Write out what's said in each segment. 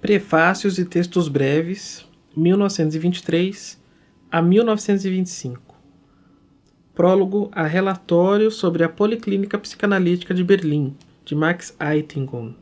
Prefácios e textos breves, 1923 a 1925. Prólogo a relatório sobre a Policlínica Psicanalítica de Berlim, de Max Eitingon.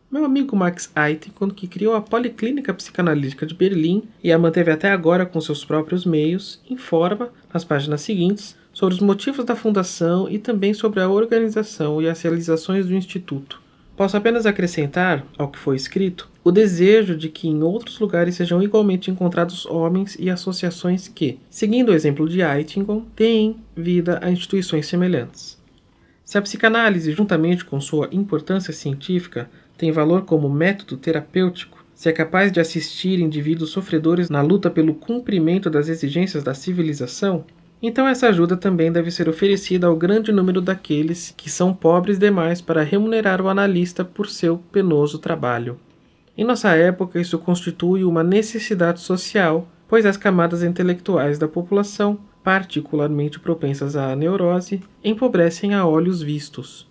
Meu amigo Max Eitingon, que criou a Policlínica Psicanalítica de Berlim e a manteve até agora com seus próprios meios, informa, nas páginas seguintes, sobre os motivos da fundação e também sobre a organização e as realizações do Instituto. Posso apenas acrescentar, ao que foi escrito, o desejo de que em outros lugares sejam igualmente encontrados homens e associações que, seguindo o exemplo de Eitingon, deem vida a instituições semelhantes. Se a psicanálise, juntamente com sua importância científica, tem valor como método terapêutico, se é capaz de assistir indivíduos sofredores na luta pelo cumprimento das exigências da civilização, então essa ajuda também deve ser oferecida ao grande número daqueles que são pobres demais para remunerar o analista por seu penoso trabalho. Em nossa época, isso constitui uma necessidade social, pois as camadas intelectuais da população, particularmente propensas à neurose, empobrecem a olhos vistos.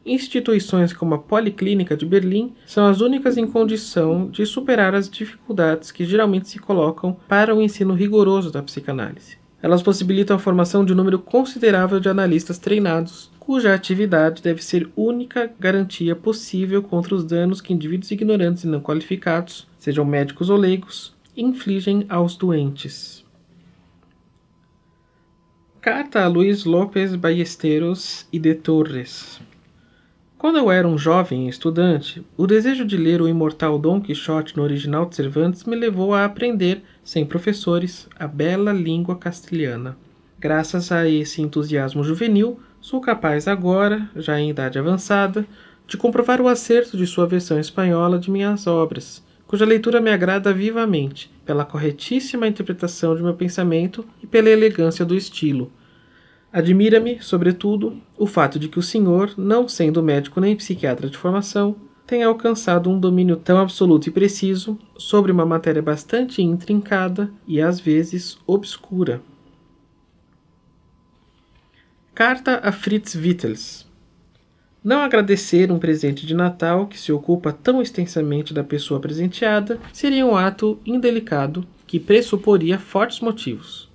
Instituições como a Policlínica de Berlim são as únicas em condição de superar as dificuldades que geralmente se colocam para o ensino rigoroso da psicanálise. Elas possibilitam a formação de um número considerável de analistas treinados, cuja atividade deve ser única garantia possível contra os danos que indivíduos ignorantes e não qualificados, sejam médicos ou leigos, infligem aos doentes. Carta a Luís López Ballesteros e de Torres. Quando eu era um jovem estudante, o desejo de ler o imortal Dom Quixote no original de Cervantes me levou a aprender, sem professores, a bela língua castelhana. Graças a esse entusiasmo juvenil, sou capaz agora, já em idade avançada, de comprovar o acerto de sua versão espanhola de minhas obras, cuja leitura me agrada vivamente, pela corretíssima interpretação de meu pensamento e pela elegância do estilo. Admira-me, sobretudo, o fato de que o senhor, não sendo médico nem psiquiatra de formação, tenha alcançado um domínio tão absoluto e preciso sobre uma matéria bastante intrincada e, às vezes, obscura. Carta a Fritz Wittels. Não agradecer um presente de Natal que se ocupa tão extensamente da pessoa presenteada seria um ato indelicado que pressuporia fortes motivos.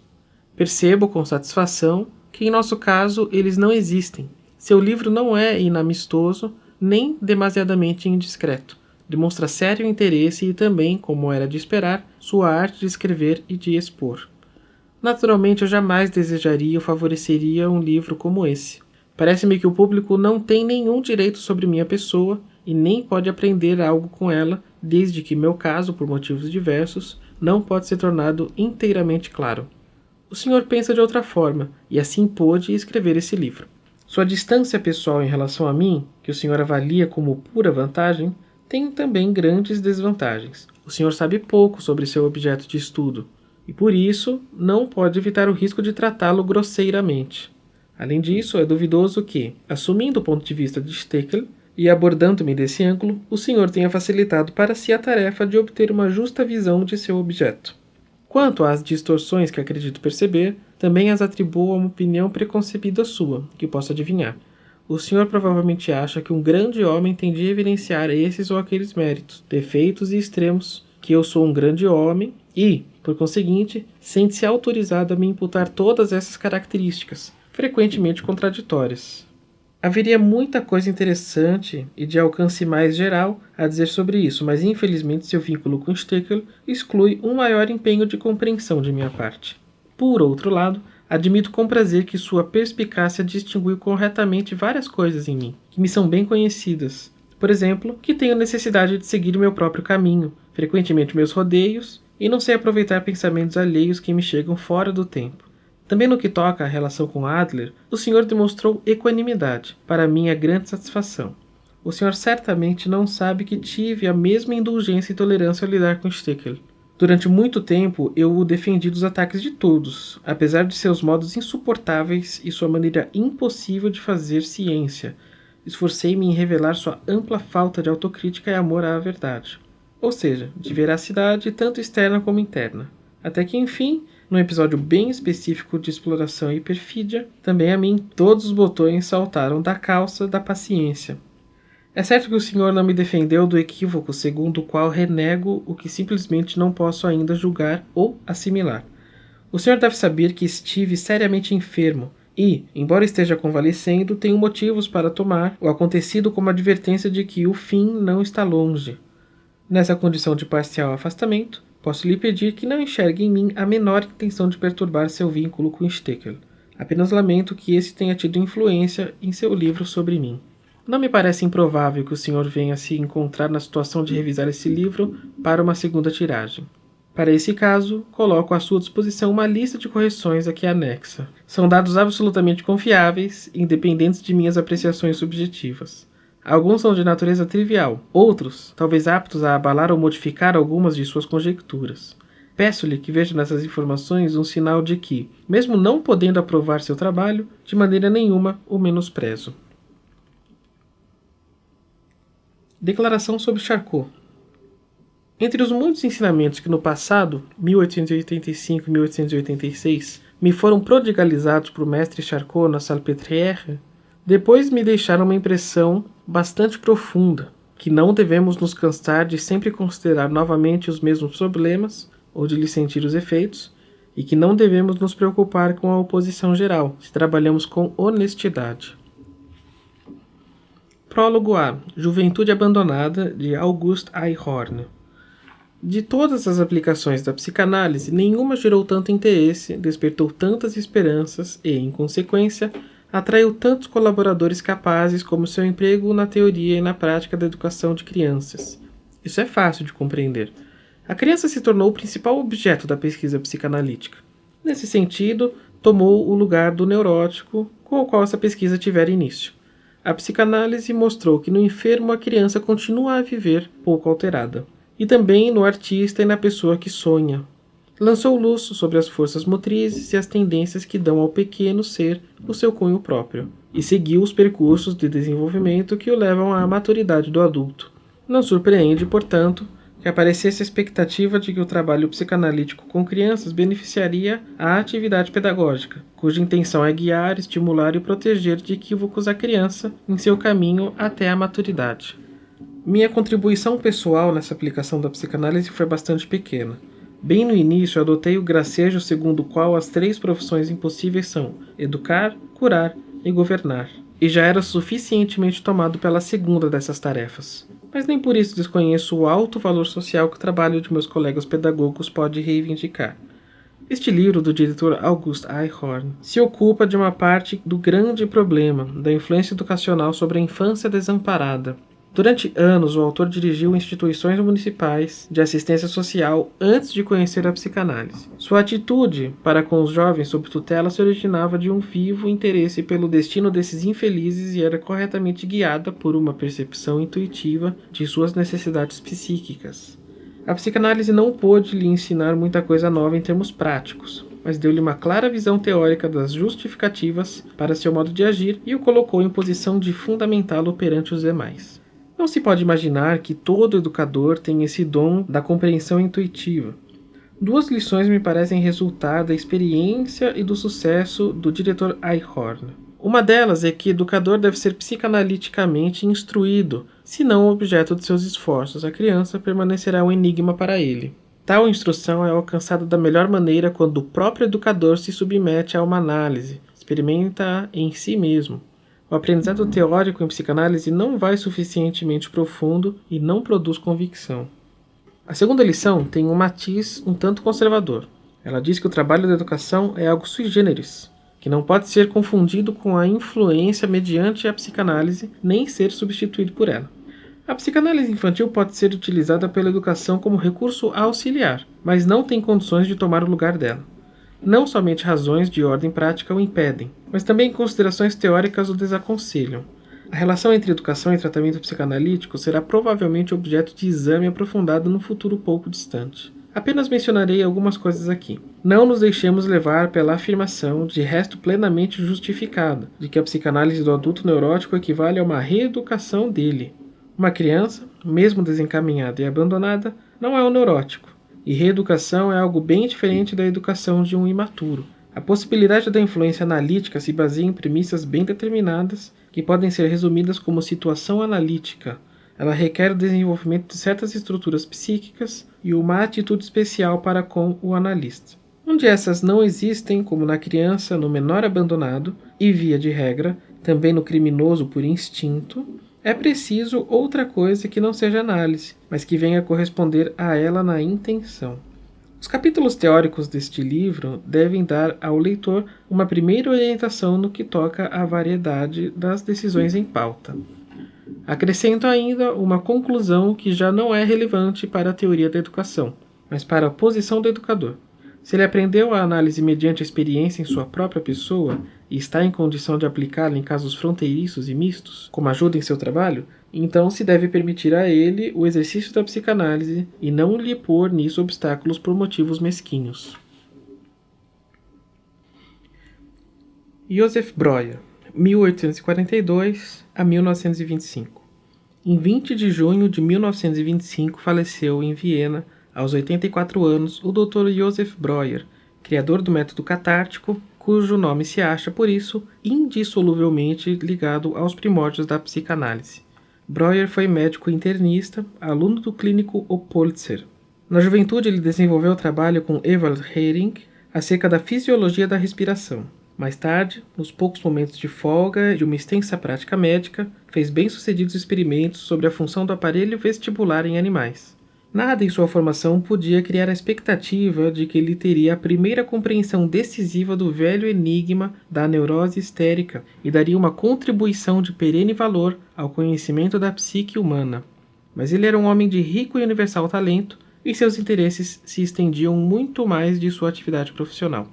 Percebo com satisfação que em nosso caso eles não existem. Seu livro não é inamistoso nem demasiadamente indiscreto. Demonstra sério interesse e também, como era de esperar, sua arte de escrever e de expor. Naturalmente eu jamais desejaria ou favoreceria um livro como esse. Parece-me que o público não tem nenhum direito sobre minha pessoa e nem pode aprender algo com ela, desde que meu caso, por motivos diversos, não pode ser tornado inteiramente claro. O senhor pensa de outra forma, e assim pôde escrever esse livro. Sua distância pessoal em relação a mim, que o senhor avalia como pura vantagem, tem também grandes desvantagens. O senhor sabe pouco sobre seu objeto de estudo, e por isso não pode evitar o risco de tratá-lo grosseiramente. Além disso, é duvidoso que, assumindo o ponto de vista de Stekel e abordando-me desse ângulo, o senhor tenha facilitado para si a tarefa de obter uma justa visão de seu objeto. Quanto às distorções que acredito perceber, também as atribuo a uma opinião preconcebida sua, que posso adivinhar. O senhor provavelmente acha que um grande homem tem de evidenciar esses ou aqueles méritos, defeitos e extremos, que eu sou um grande homem e, por conseguinte, sente-se autorizado a me imputar todas essas características, frequentemente contraditórias. Haveria muita coisa interessante e de alcance mais geral a dizer sobre isso, mas infelizmente seu vínculo com Stekel exclui um maior empenho de compreensão de minha parte. Por outro lado, admito com prazer que sua perspicácia distinguiu corretamente várias coisas em mim, que me são bem conhecidas. Por exemplo, que tenho necessidade de seguir o meu próprio caminho, frequentemente meus rodeios, e não sei aproveitar pensamentos alheios que me chegam fora do tempo. Também no que toca à relação com Adler, o senhor demonstrou equanimidade, para minha grande satisfação. O senhor certamente não sabe que tive a mesma indulgência e tolerância ao lidar com Stekel. Durante muito tempo eu o defendi dos ataques de todos, apesar de seus modos insuportáveis e sua maneira impossível de fazer ciência. Esforcei-me em revelar sua ampla falta de autocrítica e amor à verdade. Ou seja, de veracidade tanto externa como interna. Até que, enfim, num episódio bem específico de exploração e perfídia, também a mim todos os botões saltaram da calça da paciência. É certo que o senhor não me defendeu do equívoco segundo o qual renego o que simplesmente não posso ainda julgar ou assimilar. O senhor deve saber que estive seriamente enfermo e, embora esteja convalescendo, tenho motivos para tomar o acontecido como advertência de que o fim não está longe. Nessa condição de parcial afastamento, posso lhe pedir que não enxergue em mim a menor intenção de perturbar seu vínculo com Stekel. Apenas lamento que esse tenha tido influência em seu livro sobre mim. Não me parece improvável que o senhor venha se encontrar na situação de revisar esse livro para uma segunda tiragem. Para esse caso, coloco à sua disposição uma lista de correções aqui anexa. São dados absolutamente confiáveis, independentes de minhas apreciações subjetivas. Alguns são de natureza trivial, outros, talvez aptos a abalar ou modificar algumas de suas conjecturas. Peço-lhe que veja nessas informações um sinal de que, mesmo não podendo aprovar seu trabalho, de maneira nenhuma o menosprezo. Declaração sobre Charcot. Entre os muitos ensinamentos que no passado, 1885 e 1886, me foram prodigalizados por mestre Charcot na Salpêtrière, depois me deixaram uma impressão bastante profunda, que não devemos nos cansar de sempre considerar novamente os mesmos problemas, ou de lhes sentir os efeitos, e que não devemos nos preocupar com a oposição geral, se trabalhamos com honestidade. Prólogo a Juventude Abandonada, de August Eichhorn. De todas as aplicações da psicanálise, nenhuma gerou tanto interesse, despertou tantas esperanças e, em consequência, atraiu tantos colaboradores capazes como seu emprego na teoria e na prática da educação de crianças. Isso é fácil de compreender. A criança se tornou o principal objeto da pesquisa psicanalítica. Nesse sentido, tomou o lugar do neurótico com o qual essa pesquisa tivera início. A psicanálise mostrou que no enfermo a criança continua a viver pouco alterada. E também no artista e na pessoa que sonha. Lançou luz sobre as forças motrizes e as tendências que dão ao pequeno ser o seu cunho próprio, e seguiu os percursos de desenvolvimento que o levam à maturidade do adulto. Não surpreende, portanto, que aparecesse a expectativa de que o trabalho psicanalítico com crianças beneficiaria a atividade pedagógica, cuja intenção é guiar, estimular e proteger de equívocos a criança em seu caminho até a maturidade. Minha contribuição pessoal nessa aplicação da psicanálise foi bastante pequena. Bem no início, adotei o gracejo segundo o qual as 3 profissões impossíveis são educar, curar e governar, e já era suficientemente tomado pela segunda dessas tarefas. Mas nem por isso desconheço o alto valor social que o trabalho de meus colegas pedagogos pode reivindicar. Este livro do diretor August Eichhorn se ocupa de uma parte do grande problema da influência educacional sobre a infância desamparada. Durante anos, o autor dirigiu instituições municipais de assistência social antes de conhecer a psicanálise. Sua atitude para com os jovens sob tutela se originava de um vivo interesse pelo destino desses infelizes e era corretamente guiada por uma percepção intuitiva de suas necessidades psíquicas. A psicanálise não pôde lhe ensinar muita coisa nova em termos práticos, mas deu-lhe uma clara visão teórica das justificativas para seu modo de agir e o colocou em posição de fundamentá-lo perante os demais. Não se pode imaginar que todo educador tem esse dom da compreensão intuitiva. 2 lições me parecem resultar da experiência e do sucesso do diretor Eichhorn. Uma delas é que o educador deve ser psicanaliticamente instruído, se não objeto de seus esforços. A criança permanecerá um enigma para ele. Tal instrução é alcançada da melhor maneira quando o próprio educador se submete a uma análise, experimenta em si mesmo. O aprendizado teórico em psicanálise não vai suficientemente profundo e não produz convicção. A segunda lição tem um matiz um tanto conservador. Ela diz que o trabalho da educação é algo sui generis, que não pode ser confundido com a influência mediante a psicanálise, nem ser substituído por ela. A psicanálise infantil pode ser utilizada pela educação como recurso auxiliar, mas não tem condições de tomar o lugar dela. Não somente razões de ordem prática o impedem, mas também considerações teóricas o desaconselham. A relação entre educação e tratamento psicanalítico será provavelmente objeto de exame aprofundado num futuro pouco distante. Apenas mencionarei algumas coisas aqui. Não nos deixemos levar pela afirmação, de resto plenamente justificada, de que a psicanálise do adulto neurótico equivale a uma reeducação dele. Uma criança, mesmo desencaminhada e abandonada, não é um neurótico. E reeducação é algo bem diferente da educação de um imaturo. A possibilidade da influência analítica se baseia em premissas bem determinadas que podem ser resumidas como situação analítica. Ela requer o desenvolvimento de certas estruturas psíquicas e uma atitude especial para com o analista. Onde essas não existem, como na criança, no menor abandonado, e via de regra, também no criminoso por instinto, é preciso outra coisa que não seja análise, mas que venha corresponder a ela na intenção. Os capítulos teóricos deste livro devem dar ao leitor uma primeira orientação no que toca à variedade das decisões em pauta. Acrescento ainda uma conclusão que já não é relevante para a teoria da educação, mas para a posição do educador. Se ele aprendeu a análise mediante a experiência em sua própria pessoa e está em condição de aplicá-la em casos fronteiriços e mistos, como ajuda em seu trabalho, então se deve permitir a ele o exercício da psicanálise e não lhe pôr nisso obstáculos por motivos mesquinhos. Joseph Breuer, 1842 a 1925. Em 20 de junho de 1925 faleceu em Viena, aos 84 anos, o Dr. Joseph Breuer, criador do método catártico, cujo nome se acha, por isso, indissoluvelmente ligado aos primórdios da psicanálise. Breuer foi médico internista, aluno do clínico Oppolzer. Na juventude, ele desenvolveu trabalho com Ewald Hering acerca da fisiologia da respiração. Mais tarde, nos poucos momentos de folga de uma extensa prática médica, fez bem-sucedidos experimentos sobre a função do aparelho vestibular em animais. Nada em sua formação podia criar a expectativa de que ele teria a primeira compreensão decisiva do velho enigma da neurose histérica e daria uma contribuição de perene valor ao conhecimento da psique humana. Mas ele era um homem de rico e universal talento e seus interesses se estendiam muito mais de sua atividade profissional.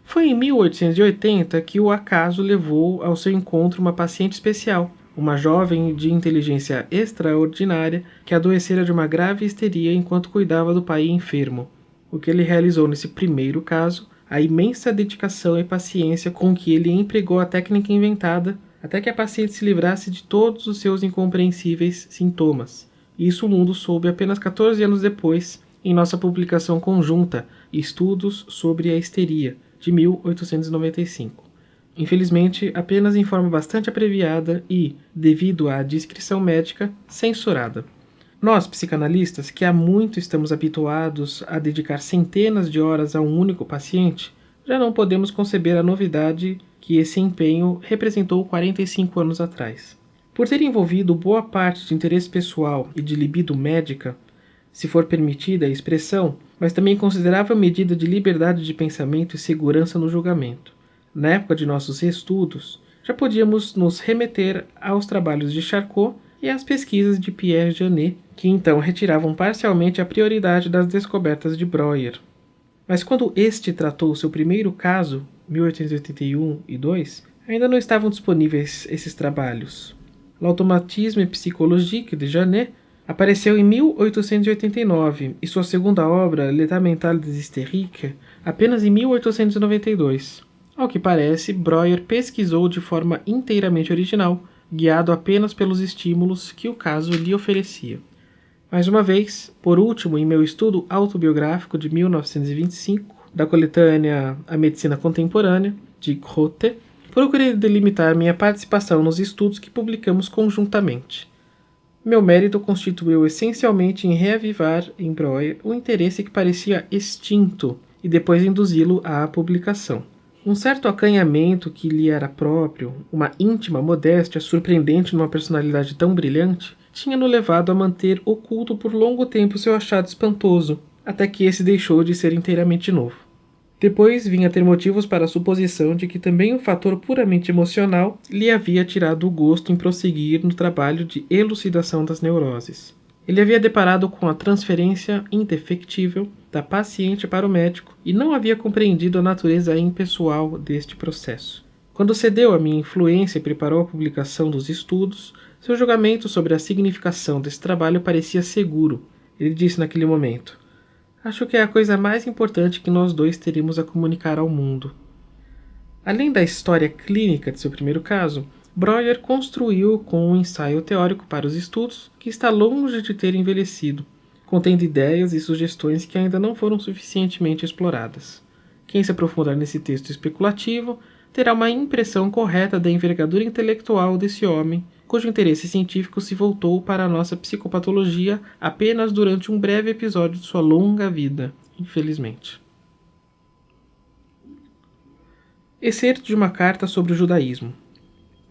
Foi em 1880 que o acaso levou ao seu encontro uma paciente especial, uma jovem de inteligência extraordinária que adoecera de uma grave histeria enquanto cuidava do pai enfermo. O que ele realizou nesse primeiro caso, a imensa dedicação e paciência com que ele empregou a técnica inventada até que a paciente se livrasse de todos os seus incompreensíveis sintomas. Isso o mundo soube apenas 14 anos depois, em nossa publicação conjunta, Estudos sobre a Histeria, de 1895. Infelizmente, apenas em forma bastante abreviada e, devido à discrição médica, censurada. Nós, psicanalistas, que há muito estamos habituados a dedicar centenas de horas a um único paciente, já não podemos conceber a novidade que esse empenho representou 45 anos atrás. Por ter envolvido boa parte de interesse pessoal e de libido médica, se for permitida a expressão, mas também considerável medida de liberdade de pensamento e segurança no julgamento. Na época de nossos estudos, já podíamos nos remeter aos trabalhos de Charcot e às pesquisas de Pierre Janet, que então retiravam parcialmente a prioridade das descobertas de Breuer. Mas quando este tratou seu primeiro caso, 1881 e 2, ainda não estavam disponíveis esses trabalhos. L'Automatisme psychologique de Janet apareceu em 1889 e sua segunda obra, L'état mental des hystériques, apenas em 1892. Ao que parece, Breuer pesquisou de forma inteiramente original, guiado apenas pelos estímulos que o caso lhe oferecia. Mais uma vez, por último, em meu estudo autobiográfico de 1925, da coletânea A Medicina Contemporânea, de Grote, procurei delimitar minha participação nos estudos que publicamos conjuntamente. Meu mérito constituiu essencialmente em reavivar em Breuer o interesse que parecia extinto e depois induzi-lo à publicação. Um certo acanhamento que lhe era próprio, uma íntima modéstia surpreendente numa personalidade tão brilhante, tinha-no levado a manter oculto por longo tempo seu achado espantoso, até que esse deixou de ser inteiramente novo. Depois vinha ter motivos para a suposição de que também o fator puramente emocional lhe havia tirado o gosto em prosseguir no trabalho de elucidação das neuroses. Ele havia deparado com a transferência indefectível da paciente para o médico e não havia compreendido a natureza impessoal deste processo. Quando cedeu à minha influência e preparou a publicação dos estudos, seu julgamento sobre a significação desse trabalho parecia seguro. Ele disse naquele momento: "Acho que é a coisa mais importante que nós dois teremos a comunicar ao mundo." Além da história clínica de seu primeiro caso, Breuer construiu com um ensaio teórico para os estudos que está longe de ter envelhecido, contendo ideias e sugestões que ainda não foram suficientemente exploradas. Quem se aprofundar nesse texto especulativo terá uma impressão correta da envergadura intelectual desse homem, cujo interesse científico se voltou para a nossa psicopatologia apenas durante um breve episódio de sua longa vida, infelizmente. Excerto de uma carta sobre o judaísmo.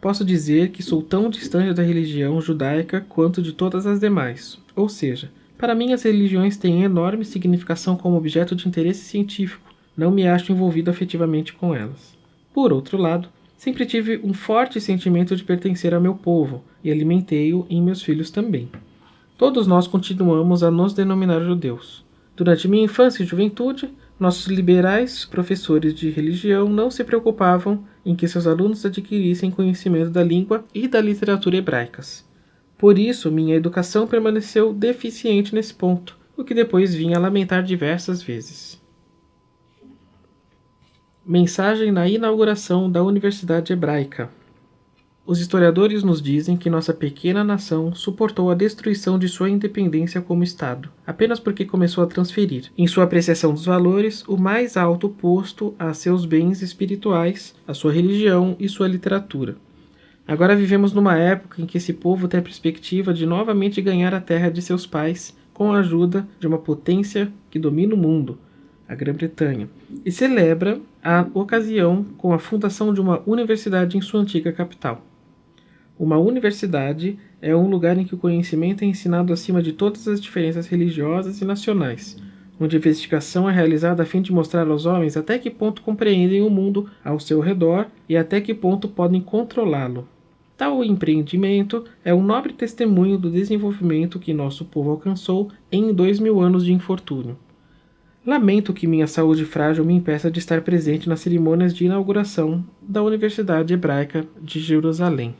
Posso dizer que sou tão distante da religião judaica quanto de todas as demais, ou seja, para mim as religiões têm enorme significação como objeto de interesse científico, não me acho envolvido afetivamente com elas. Por outro lado, sempre tive um forte sentimento de pertencer ao meu povo, e alimentei-o em meus filhos também. Todos nós continuamos a nos denominar judeus. Durante minha infância e juventude, nossos liberais professores de religião não se preocupavam em que seus alunos adquirissem conhecimento da língua e da literatura hebraicas. Por isso, minha educação permaneceu deficiente nesse ponto, o que depois vim a lamentar diversas vezes. Mensagem na inauguração da Universidade Hebraica. Os historiadores nos dizem que nossa pequena nação suportou a destruição de sua independência como Estado, apenas porque começou a transferir, em sua apreciação dos valores, o mais alto posto a seus bens espirituais, a sua religião e sua literatura. Agora vivemos numa época em que esse povo tem a perspectiva de novamente ganhar a terra de seus pais com a ajuda de uma potência que domina o mundo, a Grã-Bretanha, e celebra a ocasião com a fundação de uma universidade em sua antiga capital. Uma universidade é um lugar em que o conhecimento é ensinado acima de todas as diferenças religiosas e nacionais, onde a investigação é realizada a fim de mostrar aos homens até que ponto compreendem o mundo ao seu redor e até que ponto podem controlá-lo. Tal empreendimento é um nobre testemunho do desenvolvimento que nosso povo alcançou em 2000 anos de infortúnio. Lamento que minha saúde frágil me impeça de estar presente nas cerimônias de inauguração da Universidade Hebraica de Jerusalém.